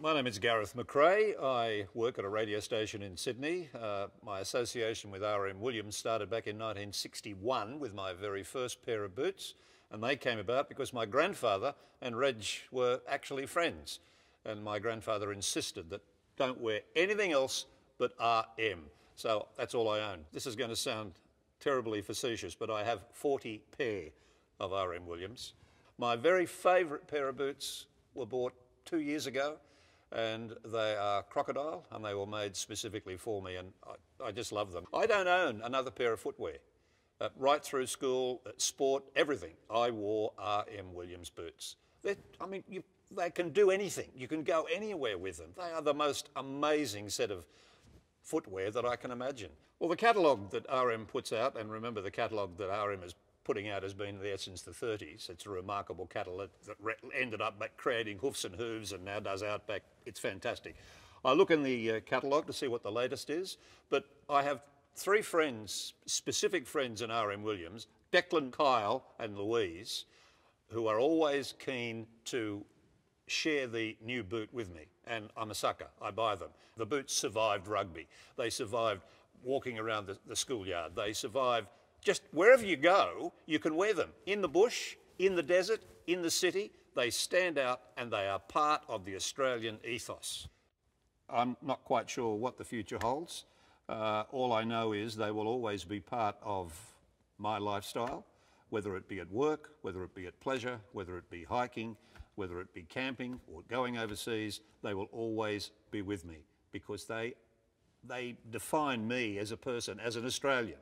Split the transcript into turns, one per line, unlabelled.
My name is Gareth McCray. I work at a radio station in Sydney. My association with R.M.Williams started back in 1961 with my very first pair of boots, and they came about because my grandfather and Reg were actually friends, and my grandfather insisted that don't wear anything else but RM. So that's all I own. This is going to sound terribly facetious, but I have 40 pair of R.M.Williams. My very favourite pair of boots were bought 2 years ago, and they are crocodile, and they were made specifically for me, and I just love them. I don't own another pair of footwear. Right through school, sport, everything, I wore R.M.Williams boots. They can do anything. You can go anywhere with them. They are the most amazing set of footwear that I can imagine. Well, the catalogue that RM puts out, and remember the catalogue that RM is putting out has been there since the 30s. It's a remarkable catalogue that ended up creating hoofs and hooves and now does Outback. It's fantastic. I look in the catalogue to see what the latest is, but I have three friends, specific friends in R.M.Williams, Declan, Kyle and Louise, who are always keen to share the new boot with me, and I'm a sucker. I buy them. The boots survived rugby. They survived walking around the schoolyard. They survived just wherever you go, you can wear them. In the bush, in the desert, in the city, they stand out and they are part of the Australian ethos. I'm not quite sure what the future holds. All I know is they will always be part of my lifestyle, whether it be at work, whether it be at pleasure, whether it be hiking, whether it be camping or going overseas, they will always be with me because they define me as a person, as an Australian.